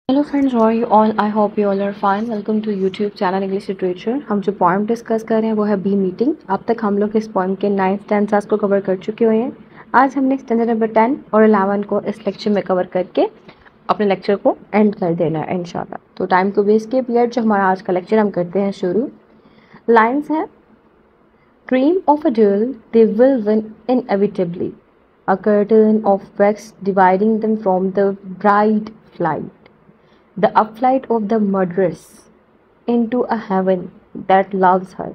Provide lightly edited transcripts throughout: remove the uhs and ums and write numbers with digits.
Hello friends, how are you all? I hope you all are fine. Welcome to YouTube channel English literature. हम जो point discuss कर रहे हैं वो है बी मीटिंग। अब तक हम लोग इस पॉइंट के 9th स्टैंजास को कवर कर चुके हुए हैं। आज हमने स्टैंजा नंबर 10 और 11 को इस लेक्चर में कवर करके अपने लेक्चर को एंड कर देना है इंशाल्लाह। तो टाइम को वेस्ट किए बगैर जो हमारा आज का लेक्चर हम करते हैं शुरू। लाइन्स है, dream of a duel, they will win inevitably. A curtain of wax dividing them from the bride flight. The upflight of the murderess into a heaven that loves her.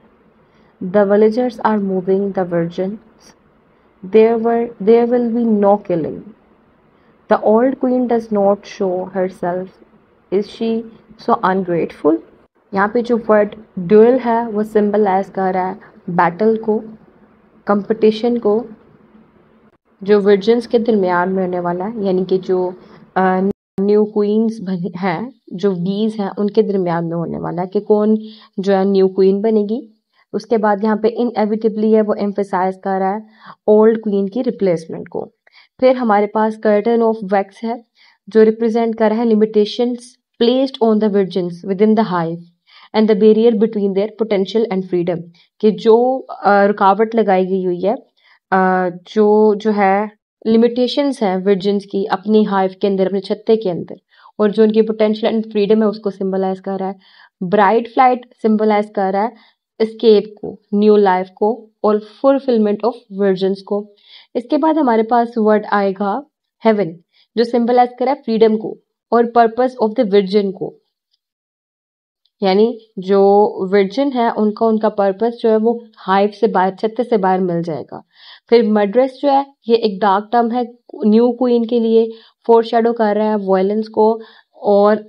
The villagers are moving the virgins. There will be no killing. The old queen does not show herself. Is she so ungrateful? यहाँ पे जो word dual है वो symbolize कर रहा है battle को, competition को, जो वर्जिन्स के दरमियान में होने वाला है, यानी कि जो न्यू क्वींस हैं, जो बीज हैं, उनके दरमियान में होने वाला है कि कौन जो है न्यू क्वीन बनेगी। उसके बाद यहाँ पे इनएविटेबली है वो एम्फेसाइज कर रहा है ओल्ड क्वीन की रिप्लेसमेंट को। फिर हमारे पास कर्टन ऑफ वैक्स है जो रिप्रेजेंट कर रहा है limitations placed on the virgins with in the hive and the barrier between their potential and freedom, कि जो रुकावट लगाई गई हुई है, जो है लिमिटेशंस हैं वर्जिन्स की अपनी हाइव के अंदर, अपने छत्ते के अंदर, और जो उनकी पोटेंशियल एंड फ्रीडम है उसको सिंबलाइज कर रहा है। ब्राइड फ्लाइट सिंबलाइज कर रहा है एस्केप को, न्यू लाइफ को और फुलफिलमेंट ऑफ वर्जिन्स को। इसके बाद हमारे पास वर्ड आएगा हेवन, जो सिंबलाइज कर रहा है फ्रीडम को और पर्पस ऑफ द वर्जिन को, यानी जो वर्जिन है उनका पर्पस जो है वो हाइव से बाहर, छत्ते से बाहर मिल जाएगा। फिर मर्डरेस जो है ये एक डार्क टर्म है न्यू क्वीन के लिए, फोरशैडो कर रहा है वायलेंस को, और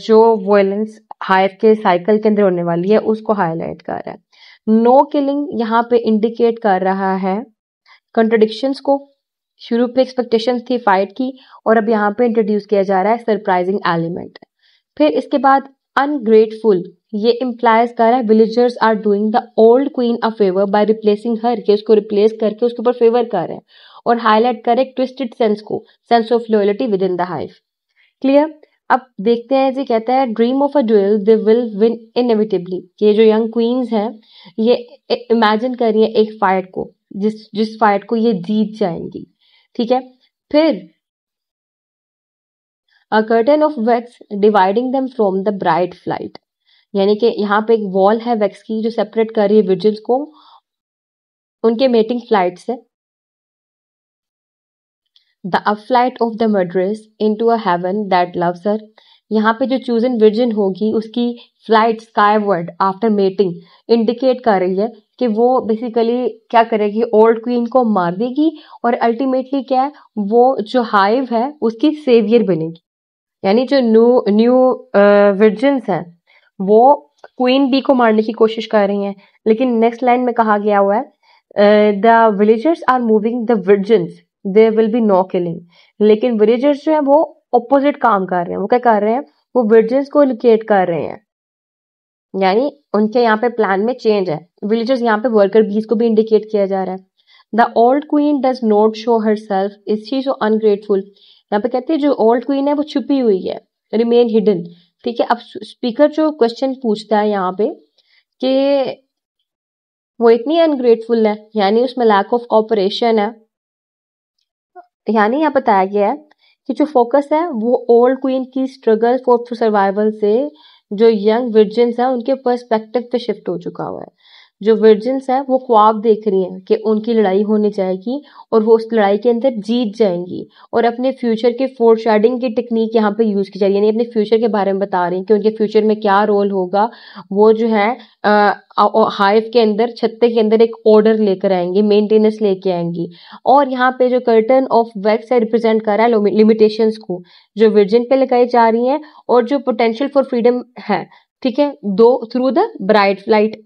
जो वायलेंस हाइव के साइकिल के अंदर होने वाली है उसको हाईलाइट कर रहा है। नो किलिंग यहाँ पे इंडिकेट कर रहा है कंट्रडिक्शंस को। शुरू पे एक्सपेक्टेशंस थी फाइट की और अब यहाँ पे इंट्रोड्यूस किया जा रहा है सरप्राइजिंग एलिमेंट। फिर इसके बाद अनग्रेटफुल, ये इम्प्लाइज कर रहा है villagers are doing the old queen a favour by replacing her, के उसको रिप्लेस करके उसके ऊपर फेवर कर रहे हैं, और हाईलाइट कर रहे हैं ट्विस्टेड सेंस को, sense of loyalty with in the hive. Clear? अब देखते हैं जी, कहता है dream of a dual they will win inevitably. ये जो यंग क्वींस हैं ये इमेजिन कर रही है एक फाइट को, जिस फाइट को ये जीत जाएंगी। ठीक है। फिर A curtain of wax dividing them from the bride flight, यानी कि यहाँ पे एक वॉल है वैक्स की जो सेपरेट कर रही है विजिल्स को उनके मेटिंग फ्लाइट से। The upflight of the murderess into a heaven that loves her, यहाँ पे जो चूजन वर्जिन होगी उसकी flight Skyward after mating indicate कर रही है कि वो बेसिकली क्या करेगी, ओल्ड क्वीन को मार देगी और अल्टीमेटली क्या है, वो जो हाइव है उसकी सेवियर बनेगी। यानी जो न्यू वर्जिन्स हैं वो क्वीन बी को मारने की कोशिश कर रही हैं, लेकिन नेक्स्ट लाइन में कहा गया हुआ है the villagers are moving the virgins, there will be no killing. लेकिन विलेजर्स जो है वो ऑपोजिट काम कर रहे हैं। वो क्या कर रहे हैं, वो वर्जिन्स को लोकेट कर रहे हैं, यानी उनके यहाँ पे प्लान में चेंज है। विलेजर्स यहाँ पे वर्कर बीज को भी इंडिकेट किया जा रहा है। The old queen does not show her self, is she so ungrateful. यहाँ पे कहते हैं जो ओल्ड क्वीन है वो छुपी हुई है, रिमेन हिडन। ठीक है। अब स्पीकर जो क्वेश्चन पूछता है यहाँ पे कि वो इतनी अनग्रेटफुल है, यानी उसमें लैक ऑफ कॉपरेशन है। यानी यहाँ बताया गया है कि जो फोकस है वो ओल्ड क्वीन की स्ट्रगल फॉर सर्वाइवल से जो यंग वर्जिन्स हैं उनके पर्सपेक्टिव पे शिफ्ट हो चुका हुआ है। जो वर्जिन्स हैं वो ख्वाब देख रही हैं कि उनकी लड़ाई होने जाएगी और वो उस लड़ाई के अंदर जीत जाएंगी, और अपने फ्यूचर के फोरशैडिंग की टेक्निक यहाँ पे यूज की जा रही है, यानी अपने फ्यूचर के बारे में बता रही हैं कि उनके फ्यूचर में क्या रोल होगा। वो जो है हाइव के अंदर, छत्ते के अंदर एक ऑर्डर लेकर आएंगी, मेंटेनेंस लेके आएंगी। और यहाँ पे जो कर्टन ऑफ वैक्स है रिप्रेजेंट कर रहा है लिमिटेशंस को जो वर्जिन पे लगाई जा रही हैं और जो पोटेंशियल फॉर फ्रीडम है। ठीक है, दो थ्रू द ब्राइड फ्लाइट।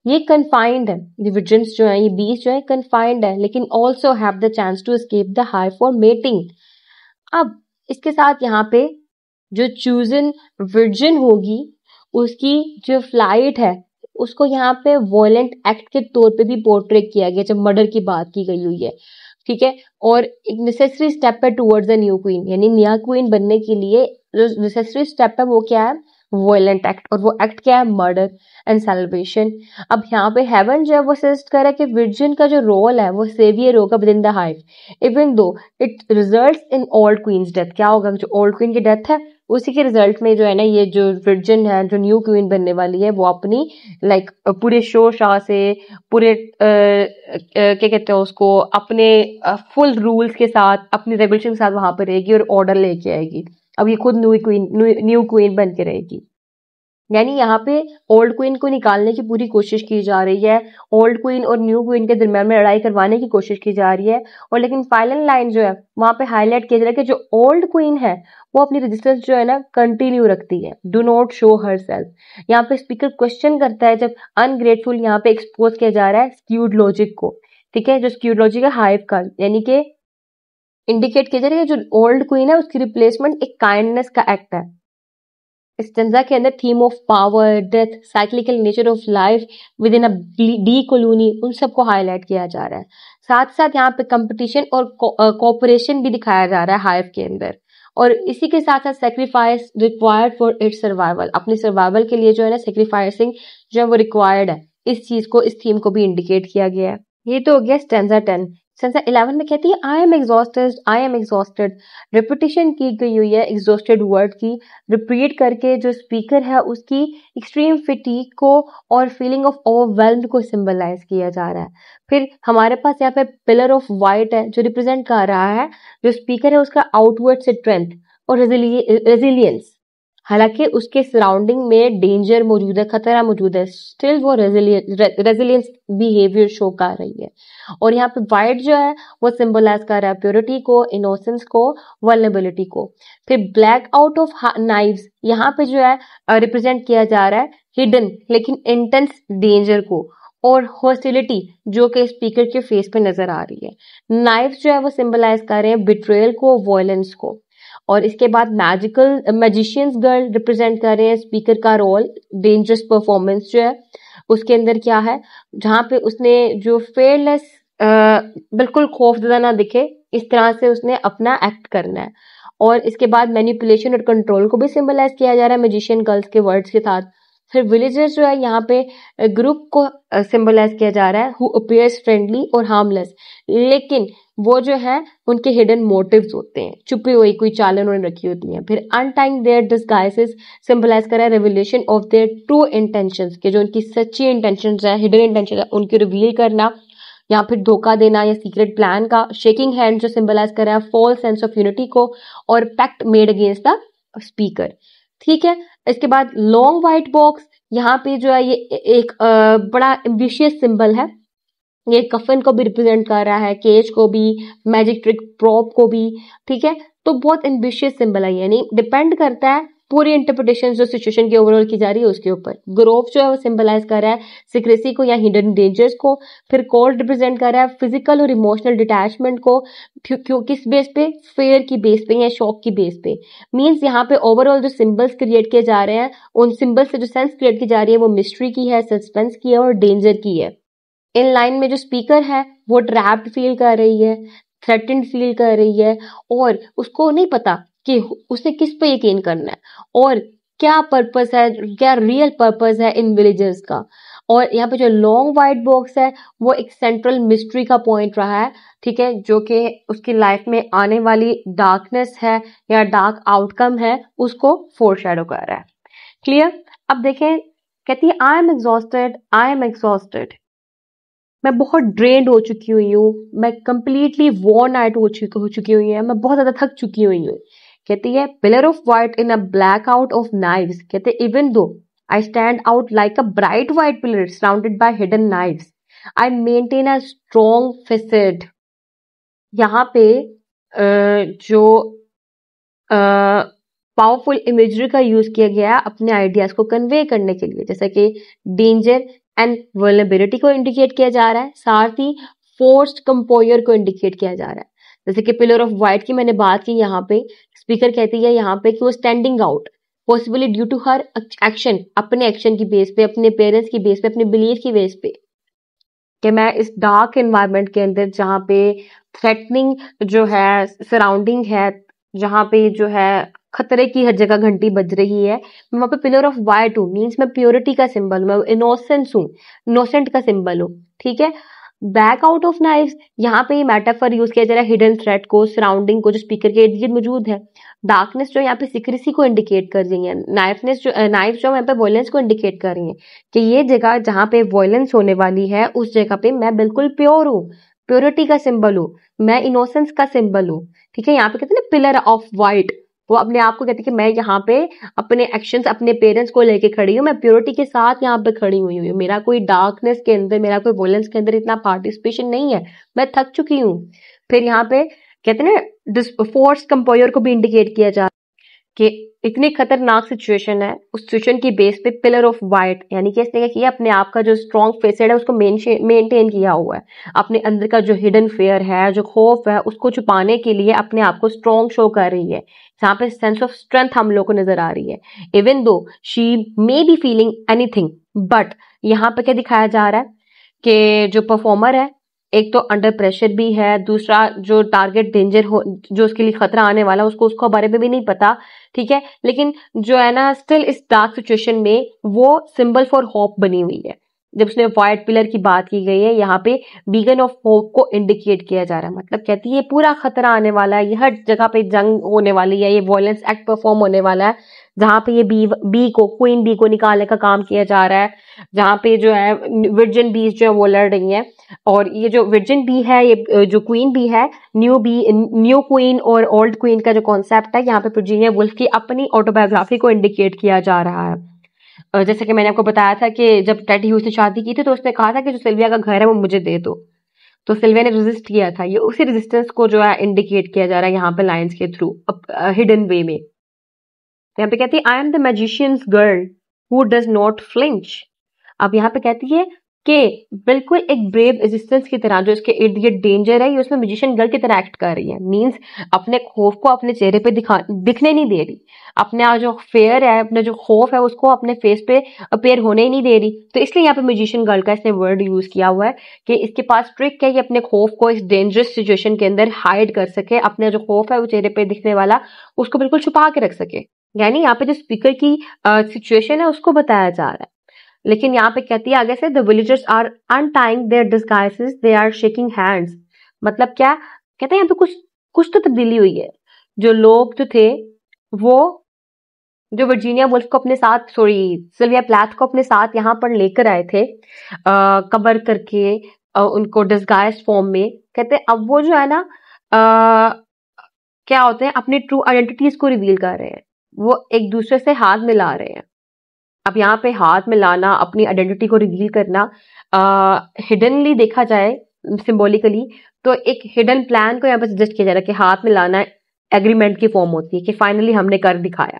ये कन्फाइंड है, ये विजिल्स जो है, ये बीज जो है कन्फाइंड है, लेकिन also have the chance to escape the hive for mating. अब इसके साथ यहाँ पे जो चूजन वर्जिन होगी उसकी जो फ्लाइट है उसको यहाँ पे वॉयलेंट एक्ट के तौर पे भी पोर्ट्रे किया गया जब मर्डर की बात की गई हुई है। ठीक है। और एक नेसेसरी स्टेप है टुवर्ड्स द न्यू क्वीन, यानी नया क्वीन बनने के लिए जो नेसेसरी स्टेप है वो क्या है, वॉयलेंट एक्ट, और वो एक्ट क्या है, मर्डर एंड सेलिब्रेशन। अब यहाँ पे हेवन जो है वो सजेस्ट कर रहा है कि वर्जिन का जो रोल है वो सेवियर होगा within the hive even though it results in old queen's death. क्या होगा, जो ओल्ड क्वीन की डेथ है उसी के रिजल्ट में जो है ना ये जो वर्जिन है जो न्यू क्वीन बनने वाली है वो अपनी लाइक पूरे शोर शाह से पूरे क्या कहते हैं उसको, अपने फुल रूल्स के साथ अपनी रेगुलेशन के साथ वहां पर रहेगी और ऑर्डर लेके आएगी। अब ये खुद न्यू क्वीन बन के रहेगी। यानी यहाँ पे ओल्ड क्वीन को निकालने की पूरी कोशिश की जा रही है, ओल्ड क्वीन और न्यू क्वीन के दरम्यान में लड़ाई करवाने की कोशिश की जा रही है। और लेकिन फाइनल लाइन जो है वहां पे हाईलाइट किया जा रहा है कि जो ओल्ड क्वीन है वो अपनी रेजिस्टेंस जो है ना कंटिन्यू रखती है, do not show her self. यहाँ पे स्पीकर क्वेश्चन करता है जब अनग्रेटफुल यहाँ पे एक्सपोज किया जा रहा है स्क्यूड लॉजिक को, ठीक है, जो स्क्यूड लॉजिक है हाइव का, यानी कि इंडिकेट किया जा रहा है जो ओल्ड क्वीन है उसकी रिप्लेसमेंट एक काइंडनेस का एक्ट है। स्टेंजा के अंदर theme of power, death, cyclical nature of life with in a D colony, उन सबको हाईलाइट किया जा रहा है। साथ साथ यहाँ पे कंपटीशन और कोऑपरेशन भी दिखाया जा रहा है हाइव के अंदर। और इसी के साथ साथ sacrifice required for its survival, अपने सर्वाइवल के लिए जो है ना सेक्रीफाइसिंग जो है वो रिक्वायर्ड है। इस चीज को, इस थीम को भी इंडिकेट किया गया है। ये तो हो गया स्टेंजा 10। स्टेंजा 11 में कहती है I am exhausted, I am exhausted. Repetition की गई हुई है एग्जॉस्टेड वर्ड की, रिपीट करके जो स्पीकर है उसकी एक्सट्रीम फिटीक को और फीलिंग ऑफ ओवरवेल्म्ड को सिंबलाइज किया जा रहा है। फिर हमारे पास यहाँ पे पिलर ऑफ वाइट है जो रिप्रेजेंट कर रहा है जो स्पीकर है उसका आउटवर्ड स्ट्रेंथ और रेजिलियंस। हालांकि उसके सराउंडिंग में डेंजर मौजूद है, खतरा मौजूद है, स्टिल वो रेजिलियंस बिहेवियर शो कर रही है। और यहाँ पे वाइट जो है वो सिंबलाइज कर रहा है प्योरिटी को, इनोसेंस को, वल्नरेबिलिटी को। फिर ब्लैक आउट ऑफ नाइव्स यहाँ पे जो है रिप्रेजेंट किया जा रहा है हिडन लेकिन इंटेंस डेंजर को, और हॉस्टिलिटी जो कि स्पीकर के फेस पे नजर आ रही है। नाइव्स जो है वो सिंबलाइज कर रहे हैं बिट्रेयल को, वॉयलेंस को। और इसके बाद मैजिशियंस गर्ल रिप्रेजेंट कर रहे हैं स्पीकर का रोल, डेंजरस परफॉर्मेंस जो है उसके अंदर क्या है, जहां पे उसने जो फेयरलेस बिल्कुल खौफजदा ना दिखे इस तरह से उसने अपना एक्ट करना है। और इसके बाद मैनिपुलेशन और कंट्रोल को भी सिंबलाइज किया जा रहा है मैजिशियन गर्ल्स के वर्ड्स के साथ। फिर विलेजर्स जो है यहाँ पे ग्रुप को सिंबलाइज किया जा रहा है हु अपीयर्स फ्रेंडली और हार्मलेस, लेकिन वो जो है उनके हिडन मोटिव्स होते हैं, छुपी हुई कोई चालें उन्होंने रखी होती हैं। फिर अनटाइंग देयर डिस्गाइसेस सिंबलाइज कर रहा है revelation of their true intentions के, जो उनकी सच्ची इंटेंशंस है, हिडन इंटेंशन है, उनकी रिवील करना या फिर धोखा देना या सीक्रेट प्लान का। शेकिंग हैंड जो सिंबलाइज कर रहा है फॉल्स सेंस ऑफ यूनिटी को, और pact made against the speaker, ठीक है। इसके बाद लॉन्ग व्हाइट बॉक्स, यहाँ पे जो है ये एक बड़ा एम्बिशियस सिंबल है, ये कफन को भी रिप्रेजेंट कर रहा है, केज को भी, मैजिक ट्रिक प्रॉप को भी, ठीक है। तो बहुत एम्बिशियस सिंबल है, यानी डिपेंड करता है पूरी इंटरप्रिटेशन जो सिचुएशन की ओवरऑल की जा रही है उसके ऊपर। ग्रोव जो है वो सिंबलाइज कर रहा है सिक्रेसी को या हिडन डेंजर्स को। फिर कोल्ड रिप्रेजेंट कर रहा है फिजिकल और इमोशनल डिटैचमेंट को, क्यों किस बेस पे, फेयर की बेस पे या शॉक की बेस पे। मींस यहाँ पे ओवरऑल जो सिंबल्स क्रिएट किए जा रहे हैं उन सिंबल्स से जो सेंस क्रिएट की जा रही है वो मिस्ट्री की है, सस्पेंस की है और डेंजर की है। इन लाइन में जो स्पीकर है वो ट्रैप्ड फील कर रही है, थ्रेटेंड फील कर रही है, और उसको नहीं पता कि उसने किस पे यकीन करना है और क्या पर्पस है, क्या रियल पर्पस है इन विलेजर्स का। और यहाँ पे जो लॉन्ग व्हाइट बॉक्स है वो एक सेंट्रल मिस्ट्री का पॉइंट रहा है, ठीक है, जो कि उसकी लाइफ में आने वाली डार्कनेस है या डार्क आउटकम है उसको फोरशैडो कर रहा है। क्लियर। अब देखें, कहती है I am exhausted, I am exhausted, मैं बहुत ड्रेन्ड हो चुकी हुई हूँ, मैं कंप्लीटली वॉर्न आउट हो चुकी हुई है, मैं बहुत ज्यादा थक चुकी हुई हूँ। कहती है pillar of white in a black out of knives, कहते even though I stand out like a bright white pillar surrounded by hidden knives, I maintain a strong facade. यहाँ पे जो पावरफुल इमेजरी का यूज किया गया अपने ideas को convey करने के लिए, जैसे कि डेंजर एंड वल्नरेबिलिटी को इंडिकेट किया जा रहा है, साथ ही फोर्स्ड कंपोजर को इंडिकेट किया जा रहा है। जैसे कि पिलर ऑफ वाइट की मैंने बात की, यहाँ पे स्पीकर कहती है यहाँ पे कि वो standing out possibly due to her action, अपने एक्शन की बेस पे, अपने पेरेंट्स की बेस पे, अपने बिलीफ की बेस पे। कि मैं इस डार्क एनवायरनमेंट के अंदर जहाँ पे थ्रेटनिंग जो है सराउंडिंग है, जहाँ पे जो है खतरे की हर जगह घंटी बज रही है, मैं वहाँ पे पिलर ऑफ वाइट हूँ, मीन्स मैं प्योरिटी का सिंबल हूँ, मैं इनोसेंस हूँ, इनोसेंट का सिंबल हूँ, ठीक है। बैक आउट ऑफ नाइफ्स, यहाँ पे ये मेटाफर यूज किया जा रहा है हिडन थ्रेट को, सराउंडिंग को जो स्पीकर के इर्द गिर्द मौजूद है। डार्कनेस जो यहाँ पे सीक्रेसी को इंडिकेट कर रही है, नाइफ जो यहाँ पे वॉयलेंस को इंडिकेट कर रही है कि ये जगह जहाँ पे वॉयलेंस होने वाली है उस जगह पे मैं बिल्कुल प्योर हूँ, प्योरिटी का सिंबल हूँ, मैं इनोसेंस का सिंबल हूँ, ठीक है। यहाँ पे कहते हैं ना पिलर ऑफ वाइट, वो अपने आप को कहती है कि मैं यहाँ पे अपने एक्शंस अपने पेरेंट्स को लेके खड़ी हूँ, मैं प्योरिटी के साथ यहाँ पे खड़ी हुई हूँ, मेरा कोई डार्कनेस के अंदर, मेरा कोई वॉयलेंस के अंदर इतना पार्टिसिपेशन नहीं है, मैं थक चुकी हूँ। फिर यहाँ पे कहते हैं ना फोर्स कंपोजर को भी इंडिकेट किया जा कि इतनी खतरनाक सिचुएशन है, उस सिचुएशन की बेस पे पिलर ऑफ वाइट, यानी कि इसने क्या किया, अपने आप का जो स्ट्रॉन्ग फेसेड है उसको मेंटेन किया हुआ है, अपने अंदर का जो हिडन फेयर है, जो खौफ है, उसको छुपाने के लिए अपने आप को स्ट्रॉन्ग शो कर रही है। जहाँ पे सेंस ऑफ स्ट्रेंथ हम लोग को नजर आ रही है, even though she may be feeling anything, but यहाँ पे क्या दिखाया जा रहा है कि जो परफॉर्मर है, एक तो अंडर प्रेशर भी है, दूसरा जो टारगेट डेंजर हो, जो उसके लिए खतरा आने वाला उसको उसको बारे में भी नहीं पता, ठीक है। लेकिन जो है ना, स्टिल इस डार्क सिचुएशन में वो सिंबल फॉर होप बनी हुई है। जब उसने व्हाइट पिलर की बात की गई है, यहाँ पे बीगन ऑफ होप को इंडिकेट किया जा रहा है, मतलब कहती है ये पूरा खतरा आने वाला है, ये हर जगह पे जंग होने वाली है, ये वॉयलेंस एक्ट परफॉर्म होने वाला है, जहाँ पे ये क्वीन बी को निकालने का काम किया जा रहा है, जहाँ पे जो है वर्जिन बीज जो है वो लड़ रही हैं। और ये जो वर्जिन बी है, ये जो क्वीन बी है, न्यू क्वीन और ओल्ड क्वीन का जो कॉन्सेप्ट है, यहाँ पे वर्जीनिया वुल्फ की अपनी ऑटोबायोग्राफी को इंडिकेट किया जा रहा है। जैसे कि मैंने आपको बताया था कि जब टेड ह्यूज ने शादी की थी तो उसने कहा था कि जो सिल्विया का घर है वो मुझे दे दो, तो सिल्विया ने रेजिस्ट किया था, ये उसी रेजिस्टेंस को जो है इंडिकेट किया जा रहा है यहाँ पे लाइंस के थ्रू हिडन वे में। यहाँ पे कहती है I am the magicians girl who does not flinch. अब यहाँ पे कहती है कि बिल्कुल एक ब्रेव रेजिस्टेंस की तरह जो इसके इर्द गिर्द डेंजर है, ये उसमें म्यूजिशियन गर्ल की तरह एक्ट कर रही है, मींस अपने खौफ को अपने चेहरे पे दिखने नहीं दे रही, अपना जो फेयर है, अपना जो खौफ है उसको अपने फेस पे अपेयर होने ही नहीं दे रही। तो इसलिए यहाँ पे म्यूजिशियन गर्ल का इसने वर्ड यूज किया हुआ है कि इसके पास ट्रिक है, ये अपने खौफ को इस डेंजरस सिचुएशन के अंदर हाइड कर सके, अपने जो खौफ है वो चेहरे पे दिखने वाला उसको बिल्कुल छुपा के रख सके। यानी यहाँ पे जो स्पीकर की सिचुएशन है उसको बताया जा रहा है। लेकिन यहाँ पे कहती है आगे से, the villagers are untying their disguises, they are shaking hands. मतलब क्या कहते हैं, यहाँ पे कुछ कुछ तो तब्दीली हुई है। जो लोग जो थे वो जो वर्जीनिया वुल्फ को अपने साथ, सिल्विया प्लैथ को अपने साथ यहाँ पर लेकर आए थे कवर करके, उनको डिस्गाइज फॉर्म में, कहते हैं अब वो जो है ना क्या होते हैं, अपनी ट्रू आइडेंटिटीज को रिवील कर रहे हैं, वो एक दूसरे से हाथ मिला रहे हैं। अब यहाँ पे हाथ मिलाना, अपनी आइडेंटिटी को रिवील करना, हिडनली देखा जाए सिंबॉलिकली तो एक हिडन प्लान को यहाँ पे सजेस्ट किया जा रहा है कि हाथ मिलाना एग्रीमेंट की फॉर्म होती है कि फाइनली हमने कर दिखाया,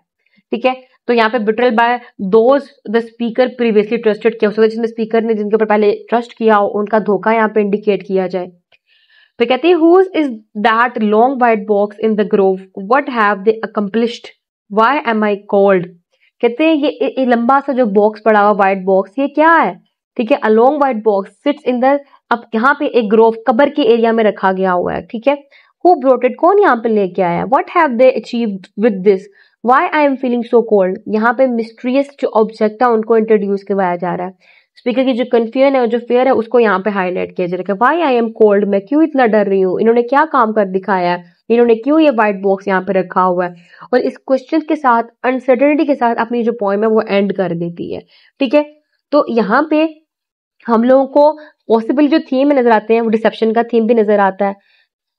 ठीक है। तो यहाँ पे betrayal by those the speaker previously trusted, क्या हो सकता है जिसने स्पीकर ने जिनके ऊपर पहले ट्रस्ट किया हो उनका धोखा यहाँ पे इंडिकेट किया जाए। तो कहते हैं who is that long white box in the grove, what have they accomplished, why am I called. कहते हैं ये लंबा सा जो बॉक्स पड़ा हुआ व्हाइट बॉक्स, ये क्या है, ठीक है। A long white box sits in the, अब यहाँ पे एक ग्रोव कबर के एरिया में रखा गया हुआ है, ठीक है। हु ब्रॉट इट, कौन यहाँ पे लेके आया, what have they achieved with this, why I am feeling so cold. यहाँ पे मिस्ट्रियस जो ऑब्जेक्ट है उनको इंट्रोड्यूस करवाया जा रहा है। स्पीकर की जो कंफ्यूजन है, जो फेयर है, उसको यहाँ पे हाईलाइट किया जा रहा है। व्हाई आई एम कोल्ड, मैं क्यों इतना डर रही हूँ, इन्होंने क्या काम कर दिखाया है, इन्होंने क्यों ये व्हाइट बॉक्स यहाँ पे रखा हुआ है। और इस क्वेश्चन के साथ, अनसर्टेनिटी के साथ अपनी जो पोएम है वो एंड कर देती है, ठीक है। तो यहाँ पे हम लोगों को पॉसिबल जो थीम नजर आते हैं वो डिसेप्शन का थीम भी नजर आता है,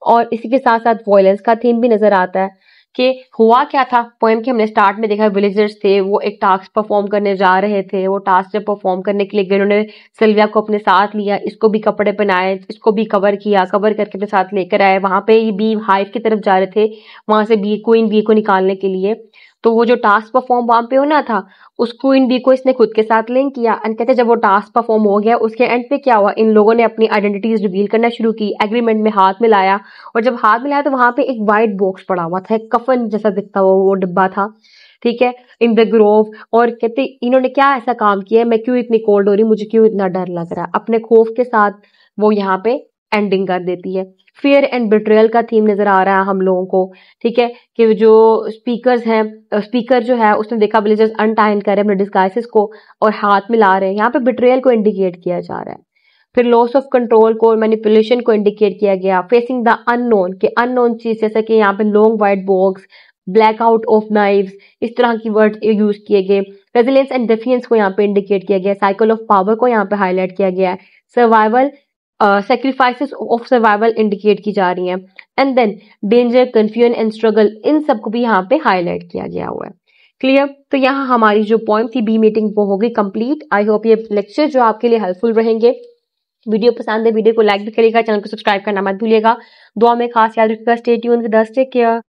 और इसी के साथ साथ वॉयलेंस का थीम भी नजर आता है कि हुआ क्या था। पोएम के हमने स्टार्ट में देखा, विलेजर्स थे, वो एक टास्क परफॉर्म करने जा रहे थे, वो टास्क जब परफॉर्म करने के लिए गए उन्होंने सिल्विया को अपने साथ लिया, इसको भी कपड़े पहनाए, इसको भी कवर किया, कवर करके अपने साथ लेकर आए। वहां पे ये बी हाइव की तरफ जा रहे थे, वहां से क्वीन बी को निकालने के लिए। तो वो जो टास्क परफॉर्म वहां पे होना था, उस क्वीन बी को इसने खुद के साथ लिंक किया। एंड कहते जब वो टास्क परफॉर्म हो गया, उसके एंड पे क्या हुआ, इन लोगों ने अपनी आइडेंटिटीज रिवील करना शुरू की, एग्रीमेंट में हाथ मिलाया, और जब हाथ मिलाया तो वहां पे एक व्हाइट बॉक्स पड़ा हुआ था, एक कफन जैसा दिखता हुआ वो डिब्बा था। ठीक है, इन द ग्रोव। और कहते इन्होंने क्या ऐसा काम किया है, मैं क्यों इतनी कोल्ड हो रही, मुझे क्यों इतना डर लग रहा है। अपने खौफ के साथ वो यहाँ पे एंडिंग कर देती है। फियर एंड बिट्रेयल का थीम नजर आ रहा है हम लोगों को, ठीक है, कि जो स्पीकर्स हैं, स्पीकर जो है उसने देखा विलेजर्स अनटाइन कर रहे हैं अपने डिस्गाइसेस को और हाथ मिला रहे हैं, यहाँ पे बिट्रेयल को इंडिकेट किया जा रहा है। फिर लॉस ऑफ कंट्रोल को, मैनिपुलेशन को इंडिकेट किया गया। फेसिंग द अननोन, के अननोन चीज, जैसे कि यहाँ पे long white box, black out of knives, इस तरह की वर्ड यूज किए गए। रेजिलियंस एंड डेफियंस को यहाँ पे इंडिकेट किया गया। साइकिल ऑफ पावर को यहाँ पे हाईलाइट किया गया है। Survival, sacrifices of survival indicate की जा रही हैं। And then danger, confusion and struggle, इन सबको भी यहाँ पे हाईलाइट किया गया हुआ है। क्लियर? तो यहाँ हमारी जो पॉइंट थी बी मीटिंग वो होगी कंप्लीट। आई होप ये लेक्चर जो आपके लिए हेल्पफुल रहेंगे। वीडियो पसंद है, वीडियो को लाइक भी करिएगा, चैनल को सब्सक्राइब करना मत भूलिएगा। दुआ में खास याद रखिएगा। Stay tuned with us, take care.